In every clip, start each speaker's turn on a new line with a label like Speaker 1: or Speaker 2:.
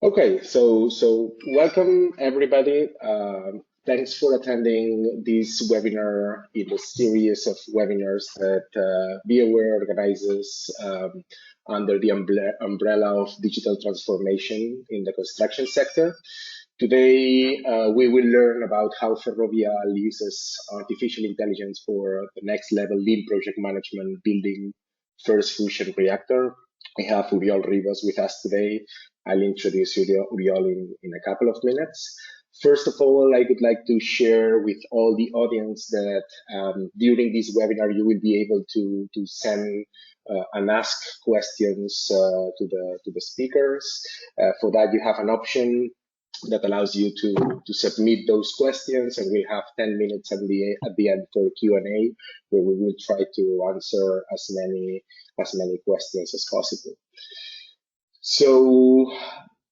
Speaker 1: Okay, so welcome everybody. Thanks for attending this webinar in the series of webinars that Beawre organizes under the umbrella of digital transformation in the construction sector. Today, we will learn about how Ferrovial uses artificial intelligence for the next level lean project management, building first fusion reactor. We have Oriol Ribas with us today. I'll introduce Oriol in a couple of minutes. First of all, I would like to share with all the audience that during this webinar, you will be able to send and ask questions to the speakers. For that, you have an option that allows you to submit those questions, and we'll have 10 minutes at the end for Q&A, where we will try to answer as many questions as possible. So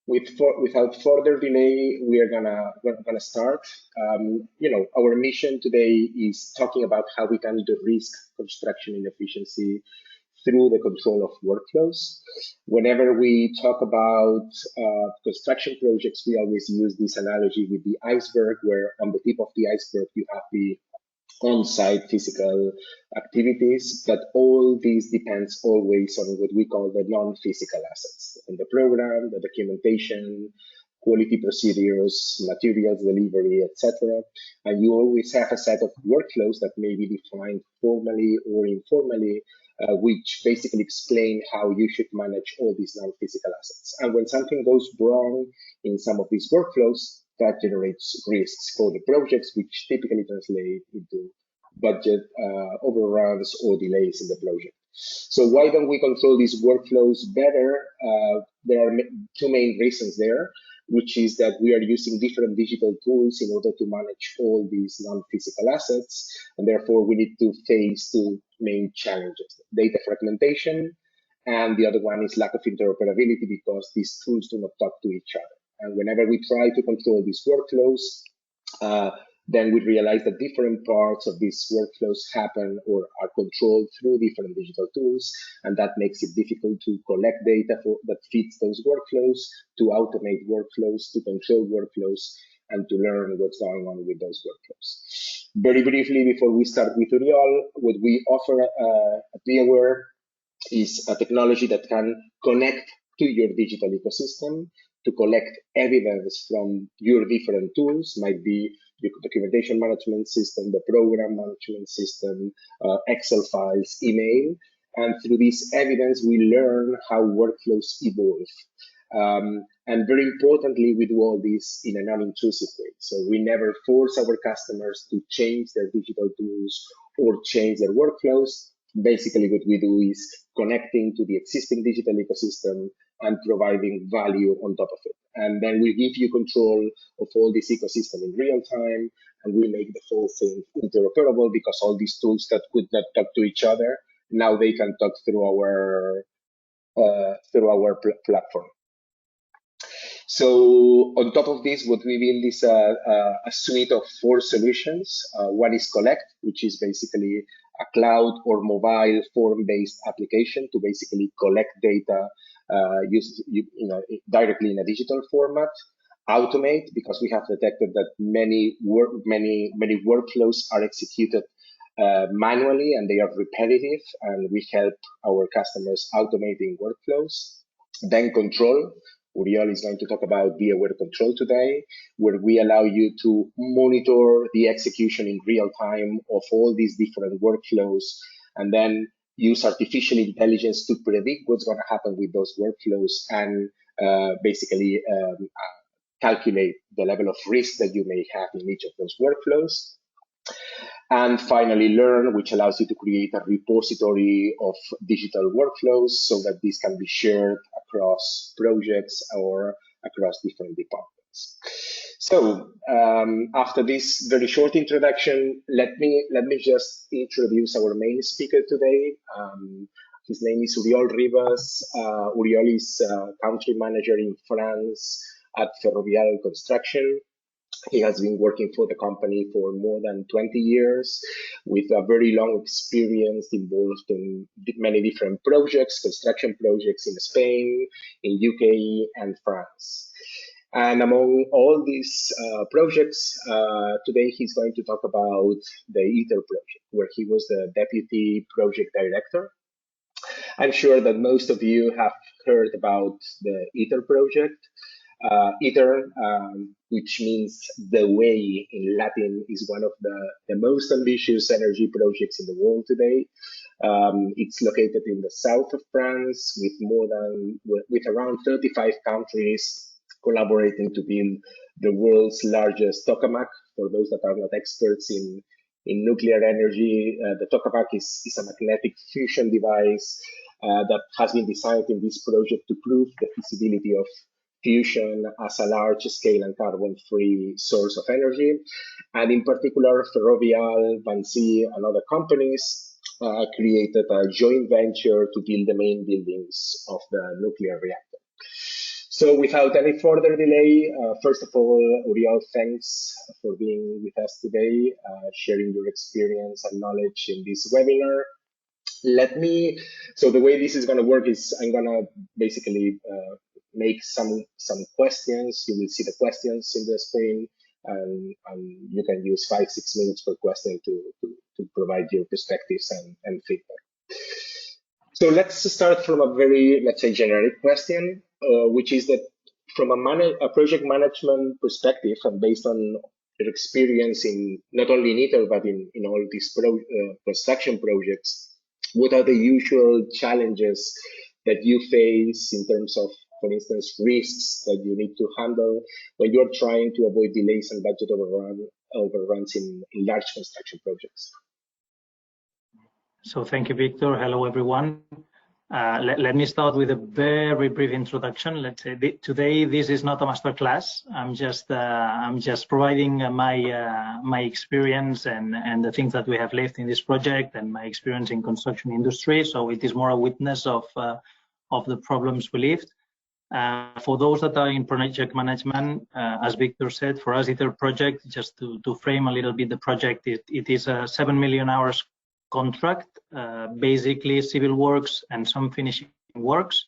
Speaker 1: without further delay, we're gonna start. Our mission today is talking about how we can de-risk construction inefficiency through the control of workflows. Whenever we talk about construction projects, we always use this analogy with the iceberg, where on the tip of the iceberg you have the on-site physical activities, but all these depends always on what we call the non-physical assets, and the program, the documentation, quality procedures, materials delivery, etc. And you always have a set of workflows that may be defined formally or informally, which basically explain how you should manage all these non-physical assets. And when something goes wrong in some of these workflows, that generates risks for the projects, which typically translate into budget overruns or delays in the project. So why don't we control these workflows better? There are two main reasons there, which is that we are using different digital tools in order to manage all these non-physical assets, and therefore we need to face two main challenges: data fragmentation, and the other one is lack of interoperability, because these tools do not talk to each other. And whenever we try to control these workflows, then we realize that different parts of these workflows happen or are controlled through different digital tools, and that makes it difficult to collect data that fits those workflows, to automate workflows, to control workflows, and to learn what's going on with those workflows. Very briefly, before we start with Oriol, what we offer at Beawre is a technology that can connect to your digital ecosystem to collect evidence from your different tools, might be your documentation management system, the program management system, Excel files, email. And through this evidence, we learn how workflows evolve. And very importantly, we do all this in a non-intrusive way. So we never force our customers to change their digital tools or change their workflows. Basically, what we do is connecting to the existing digital ecosystem and providing value on top of it. And then we give you control of all this ecosystem in real time, and we make the whole thing interoperable, because all these tools that could not talk to each other, now they can talk through our platform. So on top of this, what we build is a suite of 4 solutions. One is Collect, which is basically a cloud or mobile form-based application to basically collect data directly in a digital format. Automate, because we have detected that many workflows are executed manually and they are repetitive, and we help our customers automating workflows. Then Control. Oriol is going to talk about Beawre Control today, where we allow you to monitor the execution in real time of all these different workflows, and then use artificial intelligence to predict what's going to happen with those workflows, and basically calculate the level of risk that you may have in each of those workflows. And finally, Learn, which allows you to create a repository of digital workflows so that these can be shared across projects or across different departments. So after this very short introduction, let me just introduce our main speaker today. His name is Oriol Ribas. Oriol is country manager in France at Ferrovial Construction. He has been working for the company for more than 20 years, with a very long experience involved in many different projects, construction projects in Spain, in UK, and France. And among all these projects, today he's going to talk about the ITER project, where he was the deputy project director. I'm sure that most of you have heard about the ITER project. ITER, which means the way in Latin, is one of the most ambitious energy projects in the world today. It's located in the south of France with around 35 countries collaborating to build the world's largest tokamak. For those that are not experts in nuclear energy, the tokamak is a magnetic fusion device that has been designed in this project to prove the feasibility of fusion as a large scale and carbon free source of energy. And in particular, Ferrovial, Vinci, and other companies created a joint venture to build the main buildings of the nuclear reactor. So without any further delay, first of all, Oriol, thanks for being with us today, sharing your experience and knowledge in this webinar. So the way this is going to work is I'm going to basically make some questions. You will see the questions in the screen, and you can use 5-6 minutes per question to provide your perspectives and feedback. So let's start from a very, let's say, generic question, which is that from a project management perspective, and based on your experience in not only in ITER, but in all these construction projects, what are the usual challenges that you face in terms of, for instance, risks that you need to handle when you're trying to avoid delays and budget overruns in large construction projects?
Speaker 2: So thank you, Victor. Hello, everyone. Let me start with a very brief introduction. Let's say today this is not a master class. I'm just providing my experience and the things that we have lived in this project and my experience in construction industry. So it is more a witness of the problems we lived. For those that are in project management, as Victor said, for us ITER project, just to frame a little bit the project, it is a 7 million hours contract, basically civil works and some finishing works.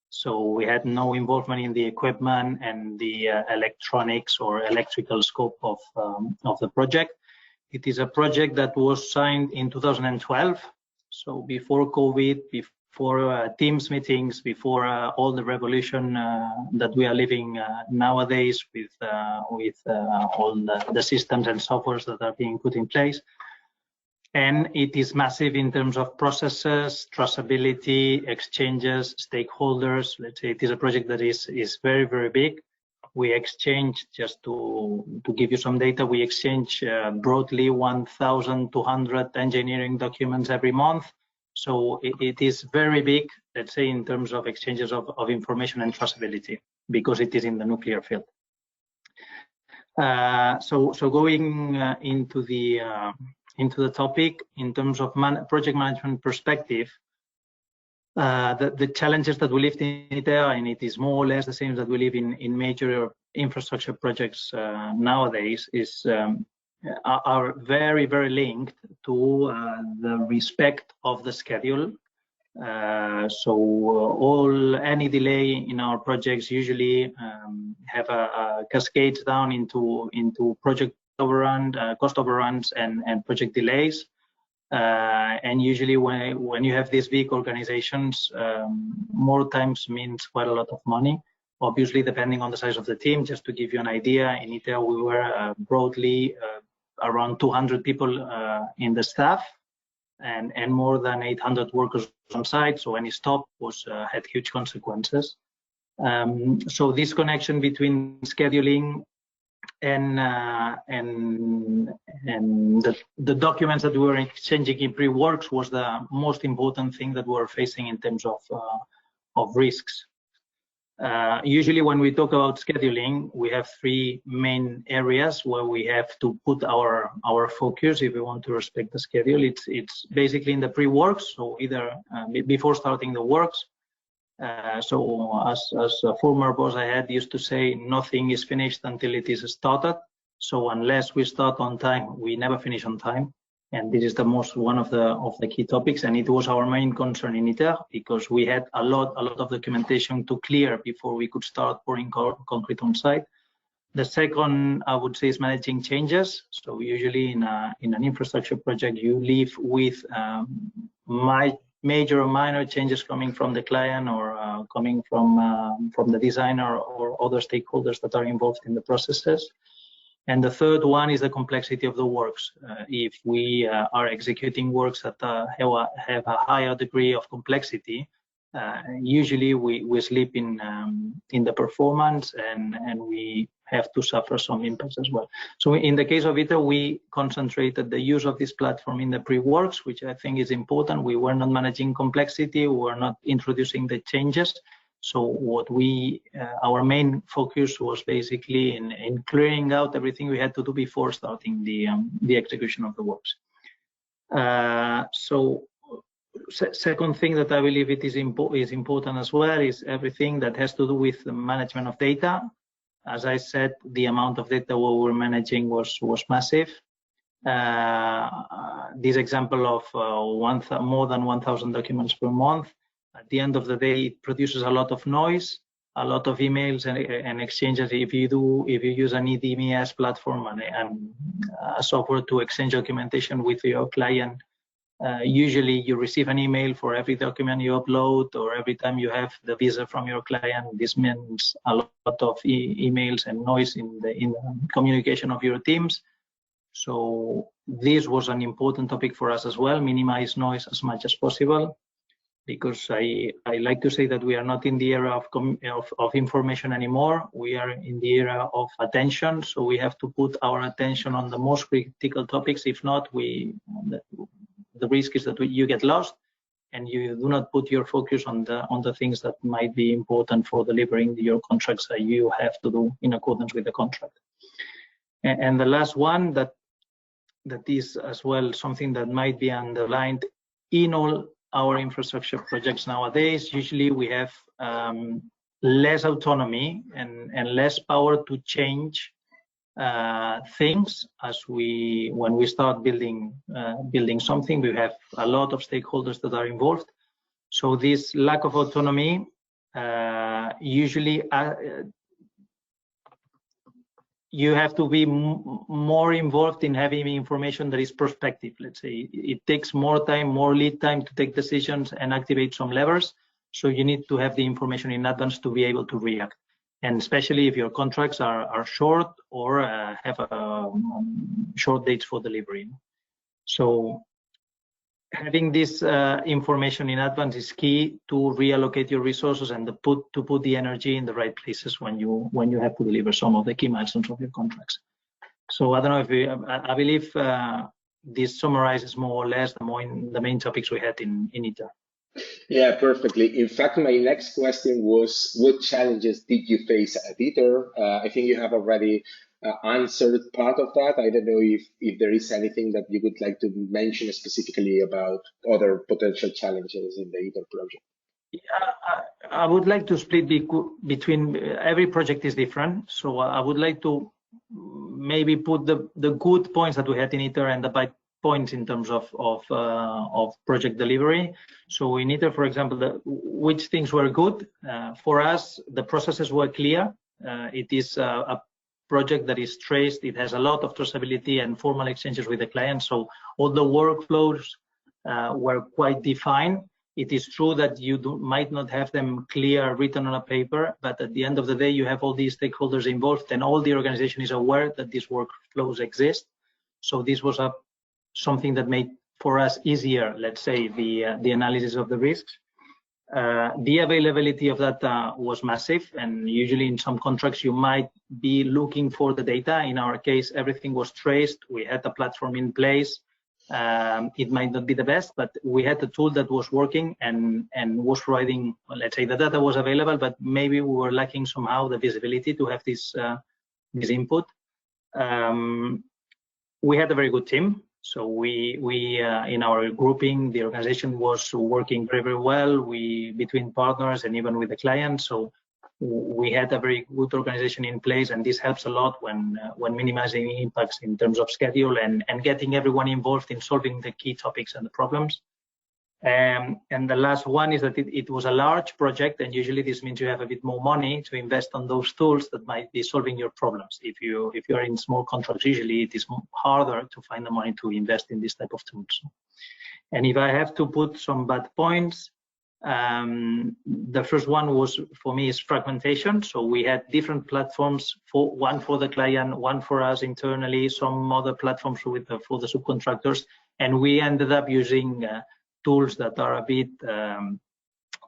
Speaker 2: So we had no involvement in the equipment and the electronics or electrical scope of the project. It is a project that was signed in 2012, so before COVID, before Teams meetings, before all the revolution that we are living nowadays with all the systems and softwares that are being put in place. And it is massive in terms of processes, traceability, exchanges, stakeholders. Let's say it is a project that is very, very big. We exchange, just to give you some data, we exchange broadly 1,200 engineering documents every month. So it is very big, let's say, in terms of exchanges of information and traceability, because it is in the nuclear field. So going into the topic, in terms of project management perspective, the challenges that we lived in ITER, and it is more or less the same that we live in major infrastructure projects nowadays, are very, very linked to the respect of the schedule. So any delay in our projects usually have a cascades down into project overrun, cost overruns, and project delays. And usually when you have these big organizations, more times means quite a lot of money. Obviously, depending on the size of the team, just to give you an idea, in ITER we were broadly around 200 people in the staff, and more than 800 workers on site. So any stop had huge consequences. So this connection between scheduling and the documents that we were exchanging in pre-works was the most important thing that we were facing in terms of risks. Usually when we talk about scheduling, we have three main areas where we have to put our focus if we want to respect the schedule. It's basically in the pre-works, so either before starting the works. So as a former boss I had used to say, nothing is finished until it is started. So unless we start on time, we never finish on time. And this is one of the key topics, and it was our main concern in ITER because we had a lot of documentation to clear before we could start pouring concrete on site. The second, I would say, is managing changes. So usually in an infrastructure project, you live with major or minor changes coming from the client or coming from the designer or other stakeholders that are involved in the processes. And the third one is the complexity of the works. If we are executing works that have a higher degree of complexity, usually we slip in the performance and we have to suffer some impacts as well. So in the case of ITER, we concentrated the use of this platform in the pre-works, which I think is important. We were not managing complexity, we were not introducing the changes. So what our main focus was basically in clearing out everything we had to do before starting the execution of the works. Second thing that I believe it is important as well is everything that has to do with the management of data. As I said, the amount of data we were managing was massive. This example of more than 1,000 documents per month. At the end of the day, it produces a lot of noise, a lot of emails and exchanges. If you use an EDMS platform and a software to exchange documentation with your client, usually you receive an email for every document you upload or every time you have the visa from your client. This means a lot of emails and noise in the communication of your teams. So this was an important topic for us as well, minimize noise as much as possible. Because I like to say that we are not in the era of information anymore. We are in the era of attention. So we have to put our attention on the most critical topics. If not, the risk is that you get lost and you do not put your focus on the things that might be important for delivering your contracts that you have to do in accordance with the contract. And the last one that is as well something that might be underlined in all our infrastructure projects nowadays. Usually we have less autonomy and less power to change things when we start building something. We have a lot of stakeholders that are involved. So this lack of autonomy usually you have to be more involved in having information that is prospective. Let's say it takes more time, more lead time to take decisions and activate some levers. So you need to have the information in advance to be able to react. And especially if your contracts are short or have short dates for delivery. So having this information in advance is key to reallocate your resources and to put the energy in the right places when you have to deliver some of the key milestones of your contracts. So I don't know if I believe this summarizes more or less the main topics we had in ITER.
Speaker 1: Yeah, perfectly. In fact, my next question was, what challenges did you face at ITER? I think you have already answered part of that. I don't know if there is anything that you would like to mention specifically about other potential challenges in the ITER project.
Speaker 2: Yeah, I would like to split between every project is different. So I would like to maybe put the good points that we had in ITER and the bad points in terms of project delivery. So in ITER, for example, which things were good for us, the processes were clear. It is a project that is traced. It has a lot of traceability and formal exchanges with the client. So all the workflows were quite defined. It is true that you might not have them clear written on a paper, but at the end of the day, you have all these stakeholders involved and all the organization is aware that these workflows exist. So this was something that made for us easier, let's say, the analysis of the risks. The availability of data was massive, and usually in some contracts you might be looking for the data. In our case, everything was traced. We had a platform in place. It might not be the best, but we had a tool that was working and was providing, let's say, the data was available, but maybe we were lacking somehow the visibility to have this input. We had a very good team. So we in our grouping, the organization was working very, very well. Between partners and even with the client. So we had a very good organization in place, and this helps a lot when minimizing impacts in terms of schedule and getting everyone involved in solving the key topics and the problems. And the last one is that it was a large project, and usually this means you have a bit more money to invest on those tools that might be solving your problems. If you are in small contracts, usually it is harder to find the money to invest in this type of tools. And if I have to put some bad points, the first one was, for me, is fragmentation. So we had different platforms, one for the client, one for us internally, some other platforms for the subcontractors, and we ended up using tools that are a bit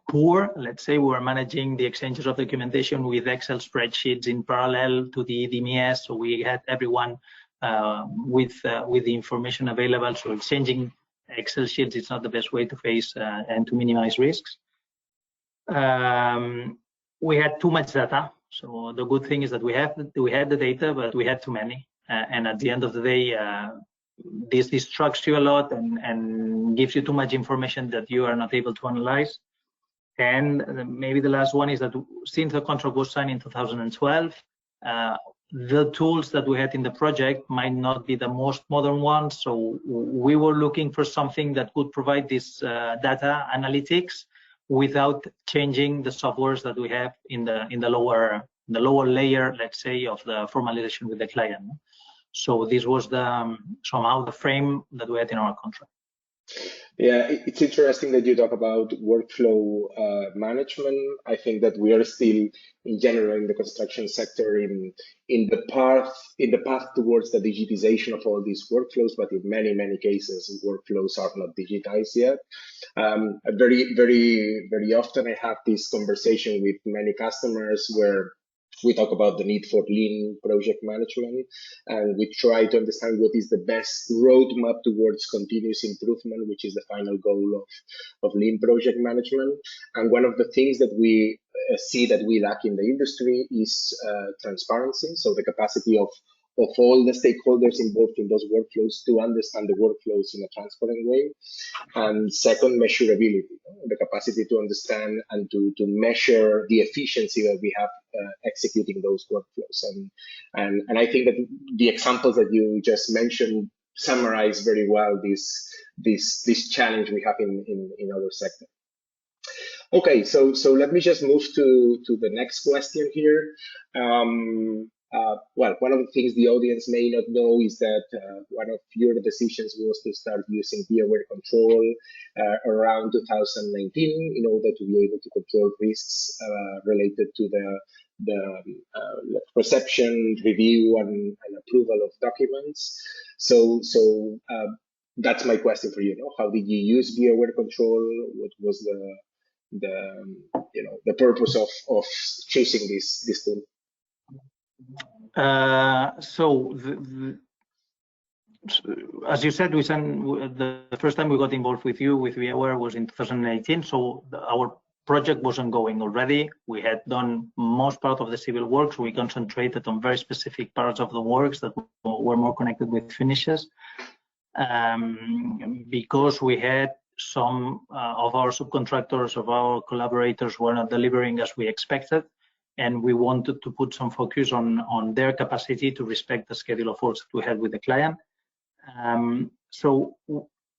Speaker 2: poor. Let's say we're managing the exchanges of documentation with Excel spreadsheets in parallel to the DMS, so we had everyone with the information available. So exchanging Excel sheets is not the best way to face and to minimize risks. We had too much data. So the good thing is that we had the data, but we had too many. And at the end of the day, this distracts you a lot and gives you too much information that you are not able to analyze. And maybe the last one is that since the contract was signed in 2012, the tools that we had in the project might not be the most modern ones. So we were looking for something that could provide this data analytics without changing the softwares that we have in the lower layer, let's say, of the formalization with the client. So this was somehow the frame that we had in our contract.
Speaker 1: Yeah, it's interesting that you talk about workflow management. I think that we are still, in general, in the construction sector, in the path towards the digitization of all these workflows. But in many cases, workflows are not digitized yet. Very often, I have this conversation with many customers where we talk about the need for lean project management, and we try to understand what is the best roadmap towards continuous improvement, which is the final goal of lean project management. And one of the things that we see that we lack in the industry is transparency, so the capacity of all the stakeholders involved in those workflows to understand the workflows in a transparent way. And second, measurability, the capacity to understand and to measure the efficiency that we have executing those workflows. And I think that the examples that you just mentioned summarize very well this challenge we have in our sector. Okay, so let me just move to the next question here. Well, one of the things the audience may not know is that one of your decisions was to start using Beawre Control around 2019 in order to be able to control risks related to the reception, review, and approval of documents. So that's my question for you. How did you use Beawre Control? What was the purpose of choosing this tool?
Speaker 2: As you said, the first time we got involved with Beawre was in 2018. So our project was ongoing already. We had done most part of the civil works. We concentrated on very specific parts of the works that were more connected with finishes, because we had some of our subcontractors, of our collaborators, were not delivering as we expected. And we wanted to put some focus on their capacity to respect the schedule of works that we had with the client. So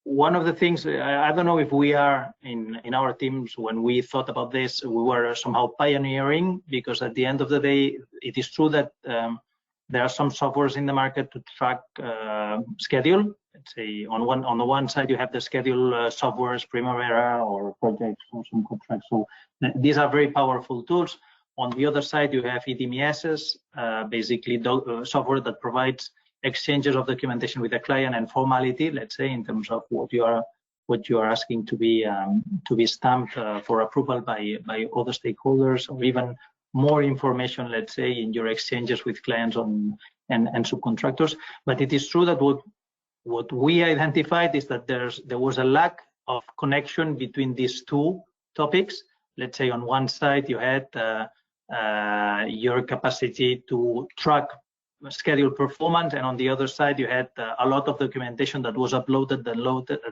Speaker 2: one of the things, I don't know if we are in our teams, when we thought about this, we were somehow pioneering, because at the end of the day, it is true that there are some softwares in the market to track schedule. Let's say on the one side you have the schedule softwares, Primavera or projects or some contracts. So these are very powerful tools. On the other side, you have EDMSs, basically software that provides exchanges of documentation with the client and formality, let's say, in terms of what you are asking to be stamped for approval by other stakeholders, or even more information, let's say, in your exchanges with clients and subcontractors. But it is true that what we identified is that there was a lack of connection between these two topics. Let's say on one side you had your capacity to track schedule performance, and on the other side you had a lot of documentation that was uploaded and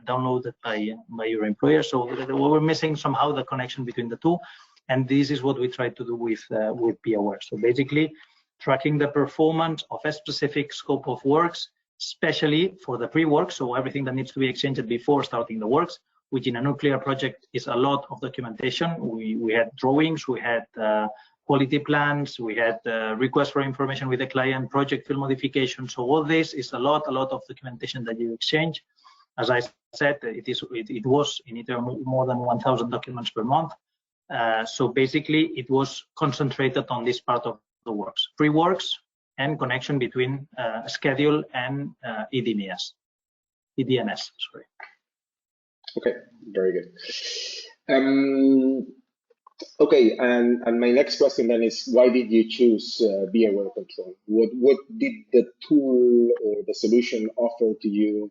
Speaker 2: downloaded by your employer. So we were missing somehow the connection between the two, And this is what we try to do with Beawre. So basically, tracking the performance of a specific scope of works, especially for the pre-work, so everything that needs to be exchanged before starting the works, which in a nuclear project is a lot of documentation. We had drawings, we had quality plans, we had requests for information with the client, project field modification. So all this is a lot of documentation that you exchange. As I said, it was in ITER more than 1,000 documents per month. So basically, it was concentrated on this part of the works, pre-works, and connection between schedule and EDMS. Sorry.
Speaker 1: Okay, very good. Okay, and my next question then is, why did you choose Beawre Control? What did the tool or the solution offer to you,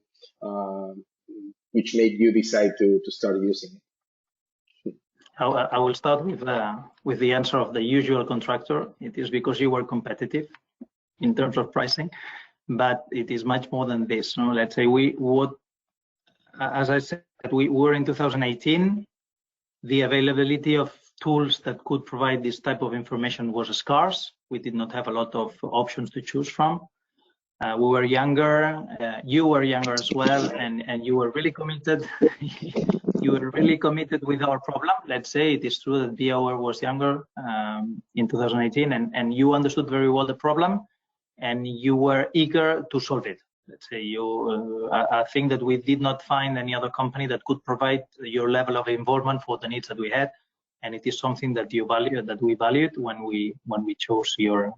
Speaker 1: which made you decide to start using it?
Speaker 2: I will start with the answer of the usual contractor. It is because you were competitive in terms of pricing, but it is much more than this. No? Let's say as I said, we were in 2018. The availability of tools that could provide this type of information was scarce. We did not have a lot of options to choose from. We were younger, you were younger as well, and you were really committed. You were really committed with our problem. Let's say it is true that Beawre was younger in 2018, and you understood very well the problem, and you were eager to solve it. Let's say I think that we did not find any other company that could provide your level of involvement for the needs that we had, and it is something that we valued when we chose your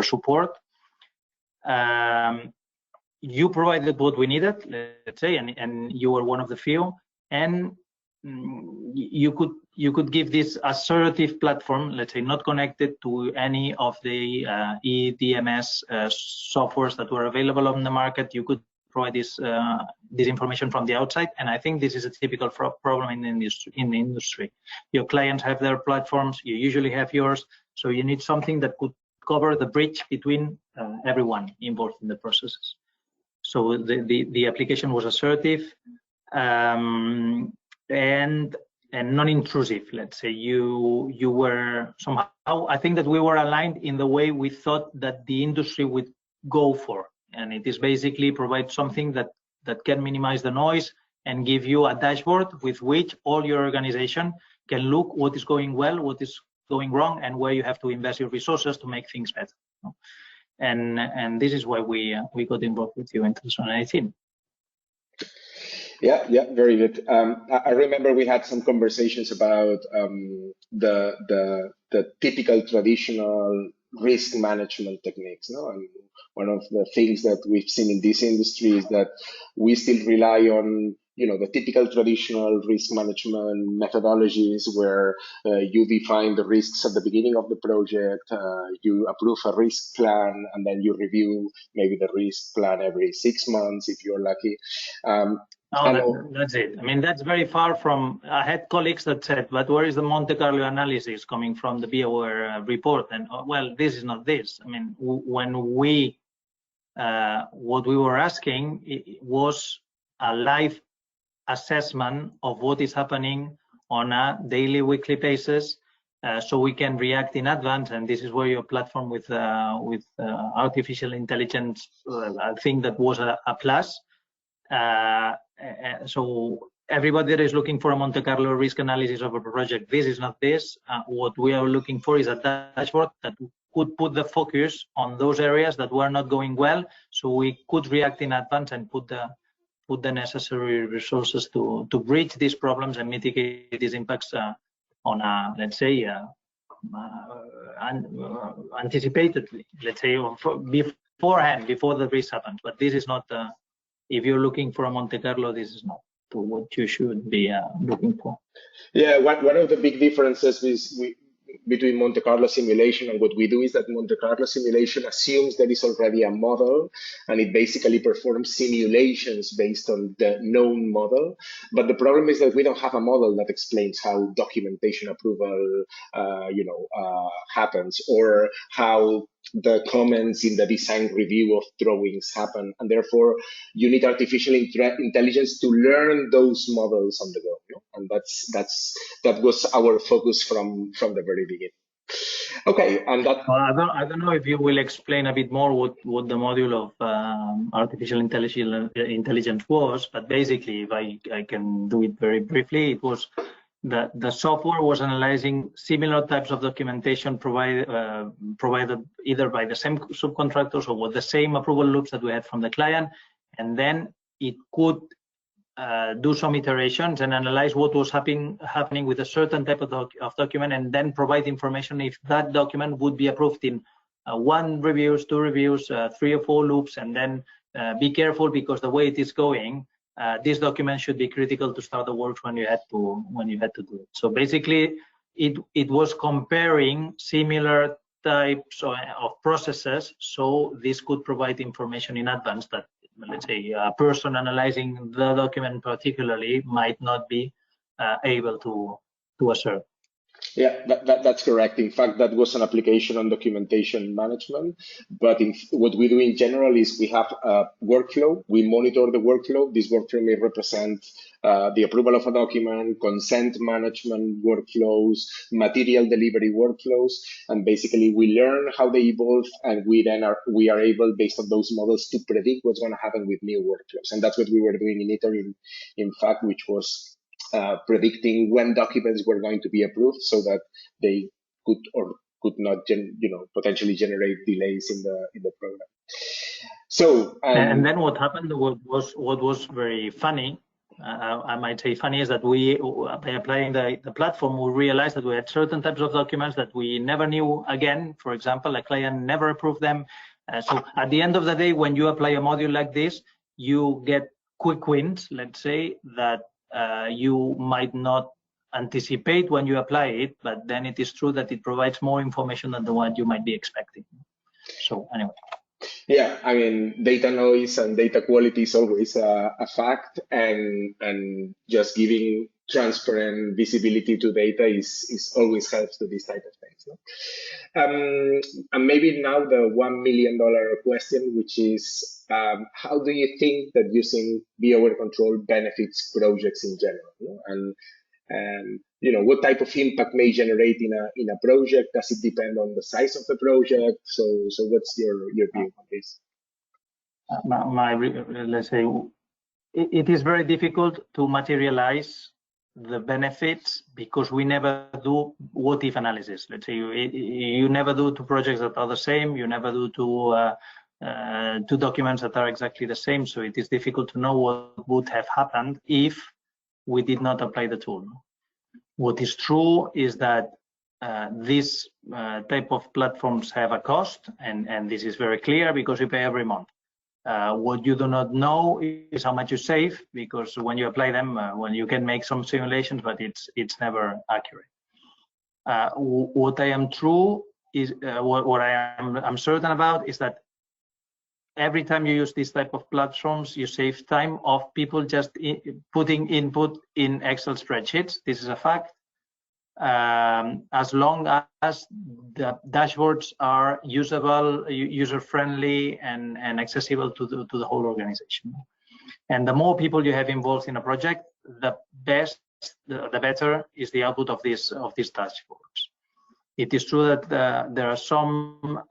Speaker 2: support. You provided what we needed, let's say, and you were one of the few, and you could give this assertive platform, let's say, not connected to any of the EDMS softwares that were available on the market. You could provide this information from the outside, and I think this is a typical problem in the industry. Your clients have their platforms, you usually have yours, so you need something that could cover the bridge between everyone involved in the processes. So the application was assertive and non-intrusive. Let's say you were somehow, I think that we were aligned in the way we thought that the industry would go for, and it is basically provide something that can minimize the noise and give you a dashboard with which all your organization can look what is going well, what is going wrong, and where you have to invest your resources to make things better. And this is why we got involved with you in 2018.
Speaker 1: Yeah, very good. I remember we had some conversations about the typical traditional risk management techniques, no? And one of the things that we've seen in this industry is that we still rely on, the typical traditional risk management methodologies where you define the risks at the beginning of the project, you approve a risk plan, and then you review maybe the risk plan every 6 months if you're lucky.
Speaker 2: That's it. I mean, that's very far from. I had colleagues that said, but where is the Monte Carlo analysis coming from the Beawre report? And well, this is not this. I mean, when what we were asking was a live assessment of what is happening on a daily, weekly basis, so we can react in advance. And this is where your platform with artificial intelligence, I think that was a plus. So everybody that is looking for a Monte Carlo risk analysis of a project, this is not this. What we are looking for is a dashboard that could put the focus on those areas that were not going well, so we could react in advance and put the necessary resources to bridge these problems and mitigate these impacts on a, let's say, anticipatedly, let's say, beforehand, before the risk happens. But this is not. If you're looking for a Monte Carlo, this is not what you should be looking for.
Speaker 1: Yeah, one of the big differences is between Monte Carlo simulation and what we do is that Monte Carlo simulation assumes there is already a model, and it basically performs simulations based on the known model. But the problem is that we don't have a model that explains how documentation approval, happens, or how the comments in the design review of drawings happen, and therefore you need artificial intelligence to learn those models on the go. and that was our focus from the very beginning. Okay, and that.
Speaker 2: Well, I don't know if you will explain a bit more what the module of artificial intelligence was, but basically, if I can do it very briefly, it was that the software was analyzing similar types of documentation provided either by the same subcontractors or with the same approval loops that we had from the client, and then it could do some iterations and analyze what was happening with a certain type of document, and then provide information if that document would be approved in 1 reviews, 2 reviews, 3 or 4 loops, and then be careful because the way it is going, this document should be critical to start the works when you had to do it. So basically, it was comparing similar types of processes, so this could provide information in advance that, let's say, a person analyzing the document particularly might not be able to assert.
Speaker 1: Yeah, that's correct. In fact, that was an application on documentation management. But what we do in general is we have a workflow. We monitor the workflow. This workflow may represent the approval of a document, consent management workflows, material delivery workflows, and basically we learn how they evolve, and we are able, based on those models, to predict what's going to happen with new workflows. And that's what we were doing in ITER, in fact, which was predicting when documents were going to be approved, so that they could or could not, potentially generate delays in the program. So
Speaker 2: and then what happened was very funny. I might say funny is that we, by applying the platform, we realized that we had certain types of documents that we never knew again. For example, a client never approved them. So at the end of the day, when you apply a module like this, you get quick wins, let's say, that you might not anticipate when you apply it, but then it is true that it provides more information than the one you might be expecting. So anyway.
Speaker 1: Yeah, I mean, data noise and data quality is always a fact, and just giving transparent visibility to data is always helps to these type of things. No? And maybe now the $1 million question, which is, how do you think that using Beawre Control benefits projects in general? No? And what type of impact may generate in a project? Does it depend on the size of the project? So what's your view on this?
Speaker 2: Let's say, it is very difficult to materialize the benefits because we never do what if analysis. Let's say you never do 2 projects that are the same. You never do 2 documents that are exactly the same. So it is difficult to know what would have happened if we did not apply the tool. What is true is that this type of platforms have a cost, and this is very clear because you pay every month. What you do not know is how much you save, because when you apply them, when you can make some simulations, but it's never accurate. What I am true is what I'm certain about is that every time you use this type of platforms, you save time of people just putting input in Excel spreadsheets. This is a fact. As long as the dashboards are usable, user-friendly, and accessible to the whole organization. And the more people you have involved in a project, the better is the output of these dashboards. It is true that there are some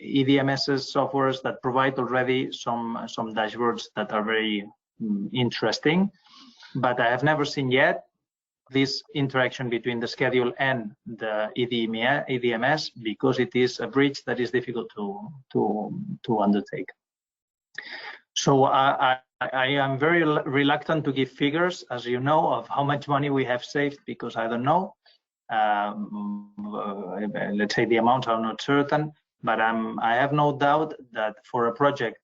Speaker 2: EDMS softwares that provide already some dashboards that are very interesting, but I have never seen yet this interaction between the schedule and the EDMS, because it is a bridge that is difficult to undertake. So I am very reluctant to give figures, as you know, of how much money we have saved, because I don't know. Let's say the amounts are not certain, but I have no doubt that for a project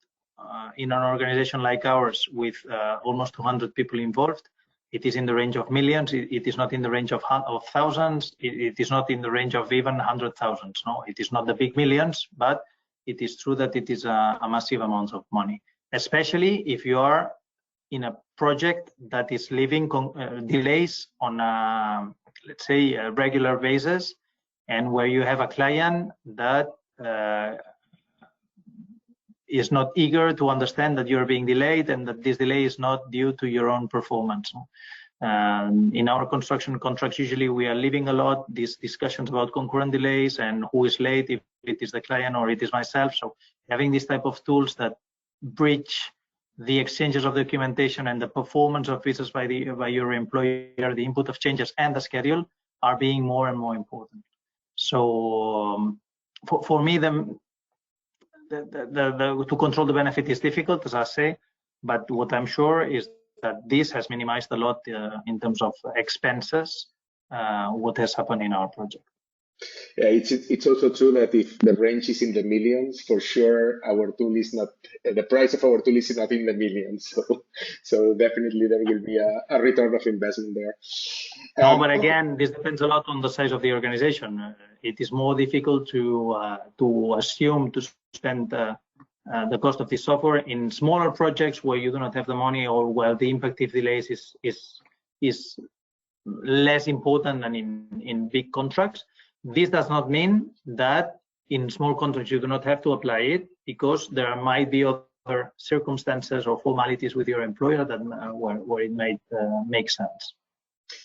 Speaker 2: in an organization like ours with almost 200 people involved, it is in the range of millions. It is not in the range of thousands. It is not in the range of even 100,000. No, it is not the big millions, but it is true that it is a massive amount of money, especially if you are in a project that is living delays on a, let's say, a regular basis, and where you have a client that is not eager to understand that you're being delayed and that this delay is not due to your own performance. In our construction contracts, usually we are leaving a lot these discussions about concurrent delays and who is late, if it is the client or it is myself. So having this type of tools that bridge the exchanges of documentation and the performance of visits by your employer, the input of changes and the schedule are being more and more important. So for me, to control the benefit is difficult, as I say, but what I'm sure is that this has minimized a lot in terms of expenses, what has happened in our project.
Speaker 1: Yeah, it's also true that if the range is in the millions, for sure our tool is not, the price of our tool is not in the millions. So definitely there will be a return of investment there.
Speaker 2: No, but again, this depends a lot on the size of the organization. It is more difficult to assume to spend the cost of this software in smaller projects where you do not have the money, or where the impact of delays is less important than in big contracts. This does not mean that in small contracts you do not have to apply it, because there might be other circumstances or formalities with your employer that where it might make sense.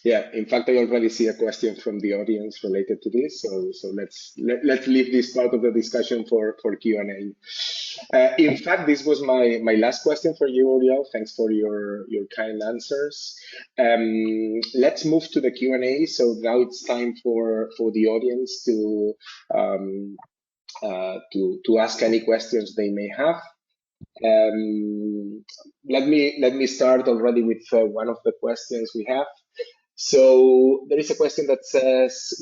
Speaker 1: Yeah, in fact, I already see a question from the audience related to this, so let's leave this part of the discussion for Q&A. In fact, this was my last question for you, Oriol. Thanks for your kind answers. Let's move to the Q&A. So now it's time for the audience to ask any questions they may have. Let me start already with one of the questions we have. So there is a question that says,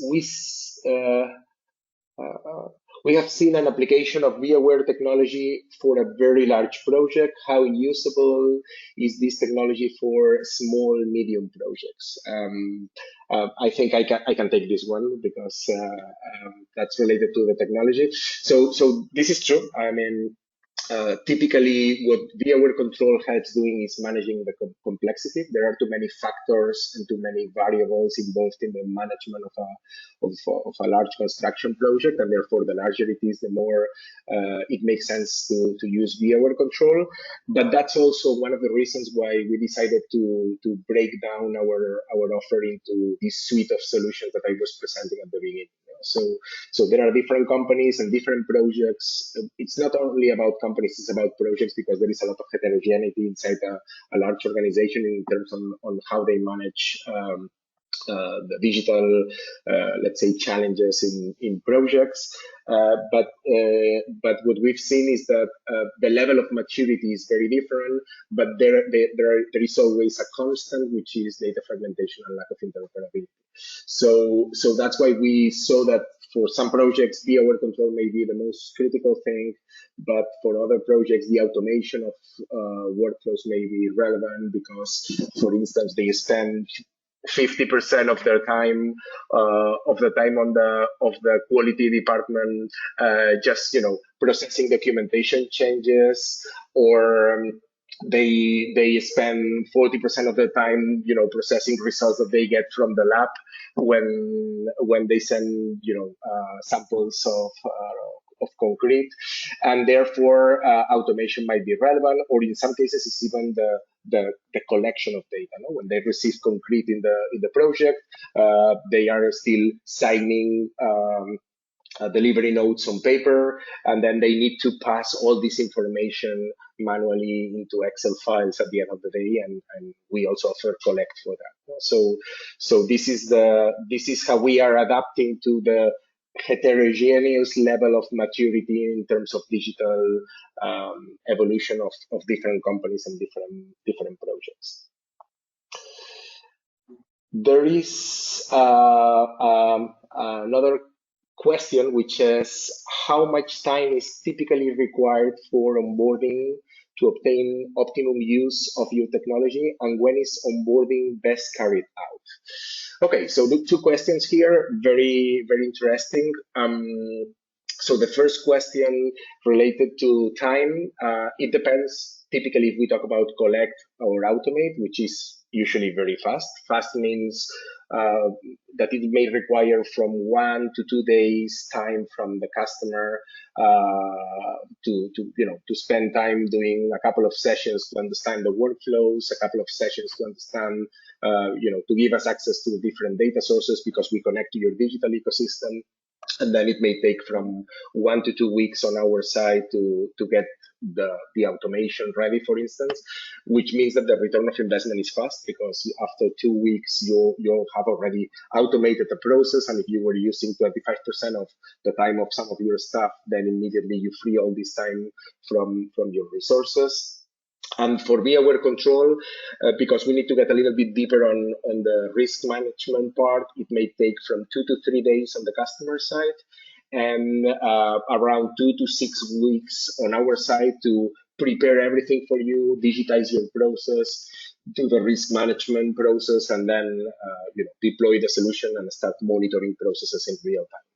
Speaker 1: we have seen an application of Beawre technology for a very large project. How usable is this technology for small, medium projects? I think I can take this one because that's related to the technology. So this is true. I mean, typically, what Beawre Control helps doing is managing the complexity. There are too many factors and too many variables involved in the management of a large construction project, and therefore, the larger it is, the more it makes sense to use Beawre Control. But that's also one of the reasons why we decided to break down our offer into this suite of solutions that I was presenting at the beginning. So there are different companies and different projects. It's not only about companies, it's about projects, because there is a lot of heterogeneity inside a large organization in terms on how they manage the digital, let's say, challenges in projects. But what we've seen is that the level of maturity is very different, but there is always a constant, which is data fragmentation and lack of interoperability. So that's why we saw that for some projects, Beawre Control may be the most critical thing, but for other projects, the automation of workflows may be relevant, because, for instance, they spend 50% of their time of the quality department just processing documentation changes, or they spend 40% of their time processing results that they get from the lab when they send samples of concrete, and therefore automation might be relevant, or in some cases it's even the collection of data. No? When they receive concrete in the project, they are still signing delivery notes on paper, and then they need to pass all this information manually into Excel files at the end of the day, and we also offer collect for that. So this is how we are adapting to the heterogeneous level of maturity in terms of digital evolution of different companies and different projects. There is another question, which is, how much time is typically required for onboarding to obtain optimum use of your technology, and when is onboarding best carried out? Okay, so the two questions here, very, very interesting. So the first question related to time, it depends. Typically, if we talk about collect or automate, which is usually very fast. Fast means that it may require from 1 to 2 days time from the customer to spend time doing a couple of sessions to understand the workflows, a couple of sessions to understand, to give us access to the different data sources because we connect to your digital ecosystem. And then it may take from 1 to 2 weeks on our side to get the automation ready, for instance, which means that the return of investment is fast because after 2 weeks you'll have already automated the process, and if you were using 25% of the time of some of your staff, then immediately you free all this time from your resources. And for Beawre Control, because we need to get a little bit deeper on the risk management part, it may take from 2 to 3 days on the customer side and around 2 to 6 weeks on our side to prepare everything for you, digitize your process, do the risk management process, and then deploy the solution and start monitoring processes in real time.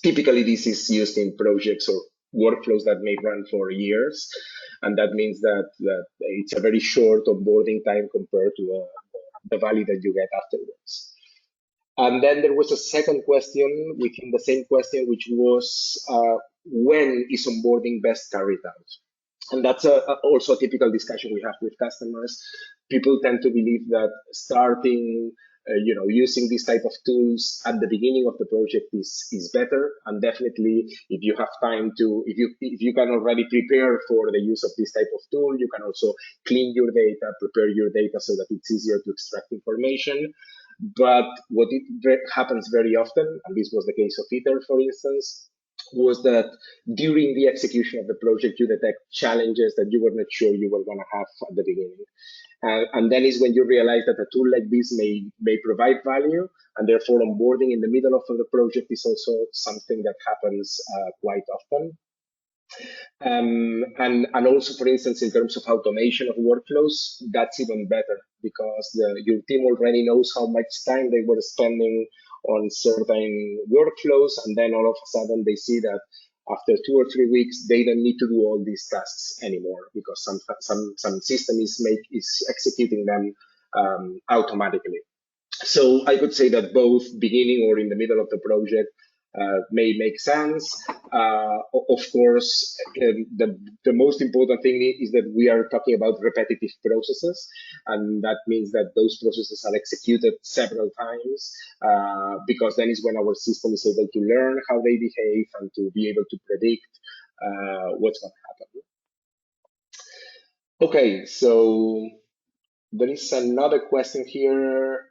Speaker 1: Typically, this is used in projects or workflows that may run for years. And that means that it's a very short onboarding time compared to the value that you get afterwards. And then there was a second question within the same question, which was when is onboarding best carried out? And that's also a typical discussion we have with customers. People tend to believe that starting using these type of tools at the beginning of the project is better. And definitely, if you have time to, if you can already prepare for the use of this type of tool, you can also clean your data, prepare your data so that it's easier to extract information. But what happens very often, and this was the case of ITER, for instance, was that during the execution of the project, you detect challenges that you were not sure you were going to have at the beginning. And then is when you realize that a tool like this may provide value, and therefore onboarding in the middle of the project is also something that happens quite often. And also, for instance, in terms of automation of workflows, that's even better because your team already knows how much time they were spending on certain workflows, and then all of a sudden they see that after 2 or 3 weeks, they don't need to do all these tasks anymore because some system is executing them automatically. So I would say that both beginning or in the middle of the project may make sense. Of course, the most important thing is that we are talking about repetitive processes, and that means that those processes are executed several times because then is when our system is able to learn how they behave and to be able to predict what's going to happen. Okay, so there is another question here.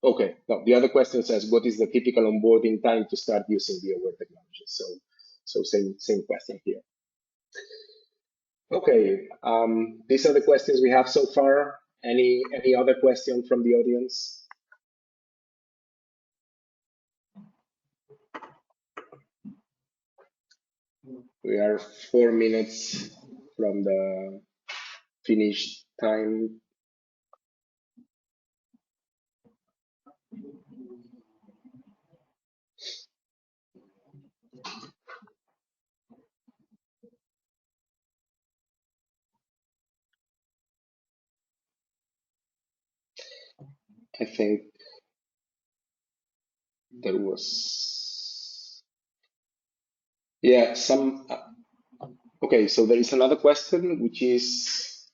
Speaker 1: Okay, no, the other question says, what is the typical onboarding time to start using Beawre technology? So same question here. Okay, these are the questions we have so far. Any other question from the audience? We are 4 minutes from the finish time. I think there was, yeah, some, okay, so there is another question, which is,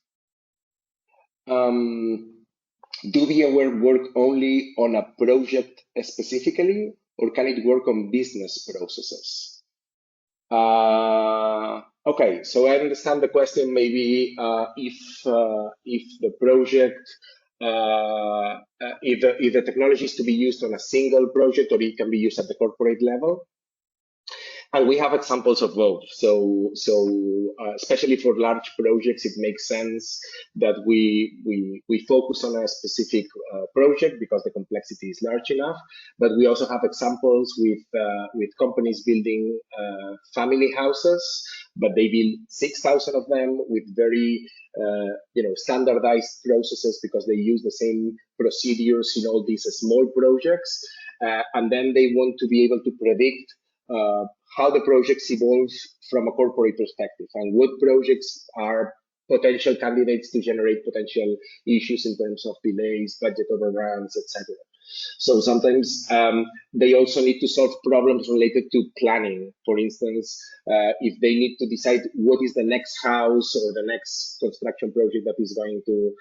Speaker 1: do Beawre work only on a project specifically, or can it work on business processes? Okay, so I understand the question maybe if the project, if the technology is to be used on a single project or it can be used at the corporate level. And we have examples of both. So especially for large projects, it makes sense that we focus on a specific project because the complexity is large enough. But we also have examples with companies building family houses, but they build 6,000 of them with very standardized processes because they use the same procedures in all these small projects. And then they want to be able to predict how the projects evolve from a corporate perspective and what projects are potential candidates to generate potential issues in terms of delays, budget overruns, etc. So sometimes they also need to solve problems related to planning. For instance, if they need to decide what is the next house or the next construction project that is going to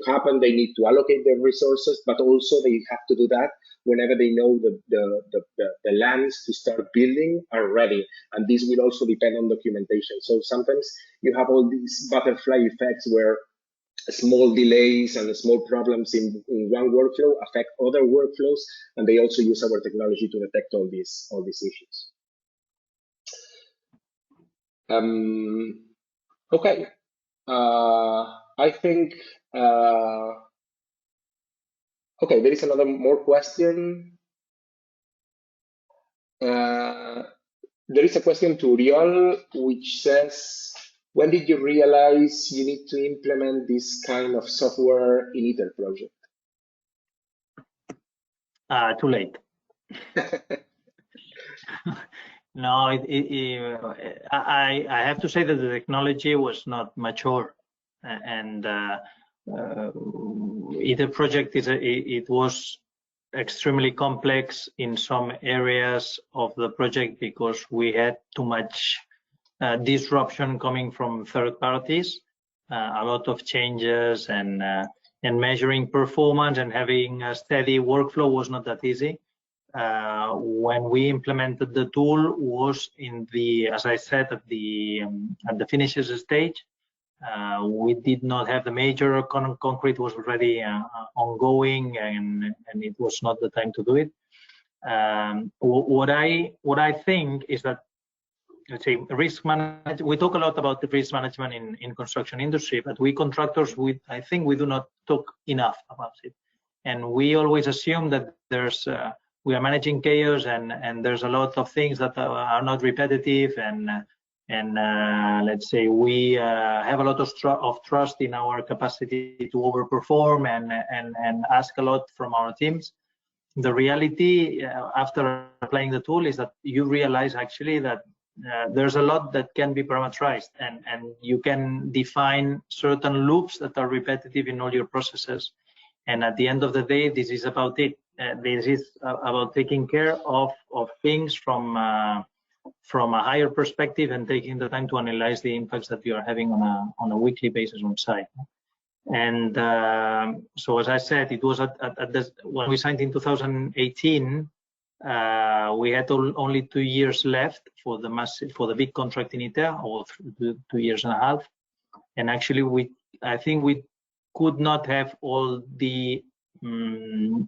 Speaker 1: happen, they need to allocate their resources, but also they have to do that whenever they know the lands to start building are ready. And this will also depend on documentation. So sometimes you have all these butterfly effects where small delays and small problems in one workflow affect other workflows, and they also use our technology to detect all these issues. Okay, I think okay, there is another more question. There is a question to Oriol, which says, when did you realize you need to implement this kind of software in ITER project?
Speaker 2: Too late. No, I have to say that the technology was not mature, and ITER project it was extremely complex in some areas of the project because we had too much disruption coming from third parties, a lot of changes, and measuring performance and having a steady workflow was not that easy. When we implemented the tool was in the, as I said, at the finishes stage. We did not have the major concrete was already ongoing, and it was not the time to do it. What I think is that, let's say, risk management. We talk a lot about the risk management in construction industry, but we contractors, I think we do not talk enough about it, and we always assume that there's we are managing chaos, and there's a lot of things that are not repetitive, and let's say we have a lot of trust in our capacity to overperform and ask a lot from our teams. The reality after applying the tool is that you realize actually that there's a lot that can be parameterized, and you can define certain loops that are repetitive in all your processes. And at the end of the day, this is about it. This is about taking care of things from a higher perspective and taking the time to analyze the impacts that you are having on a weekly basis on site. And so, as I said, it was at this, when we signed in 2018. We had only 2 years left for the big contract in ITER, or 2 years and a half. And actually, I think we could not have all the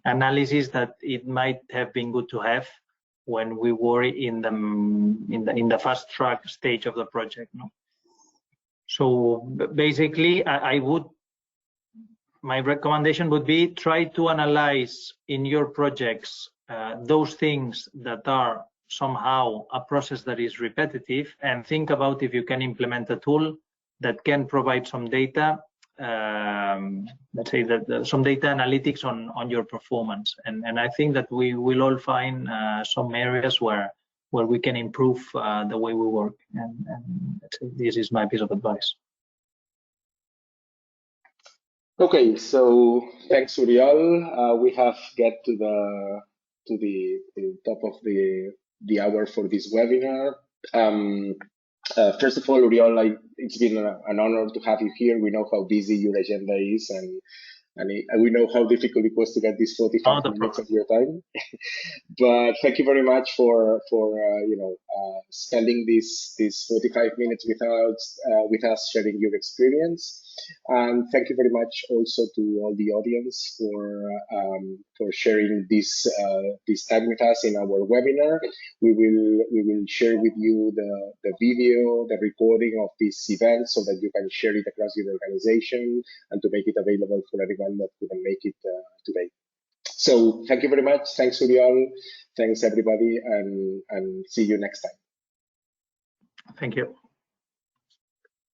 Speaker 2: analysis that it might have been good to have when we were in the fast track stage of the project. No? So basically, my recommendation would be try to analyze in your projects those things that are somehow a process that is repetitive, and think about if you can implement a tool that can provide some data, let's say that some data analytics on your performance. And I think that we will all find some areas where we can improve the way we work. And let's say this is my piece of advice.
Speaker 1: Okay, so thanks, Oriol. We have get to the top of the hour for this webinar. First of all, Oriol, it's been an honor to have you here. We know how busy your agenda is, and we know how difficult it was to get these 45 minutes of your time. But thank you very much for spending these 45 minutes with us, sharing your experience. And thank you very much also to all the audience for sharing this time with us in our webinar. We will share with you the video, the recording of this event, so that you can share it across your organization and to make it available for everyone that couldn't make it today. So thank you very much. Thanks, Oriol. Thanks, everybody, and see you next time.
Speaker 2: Thank you.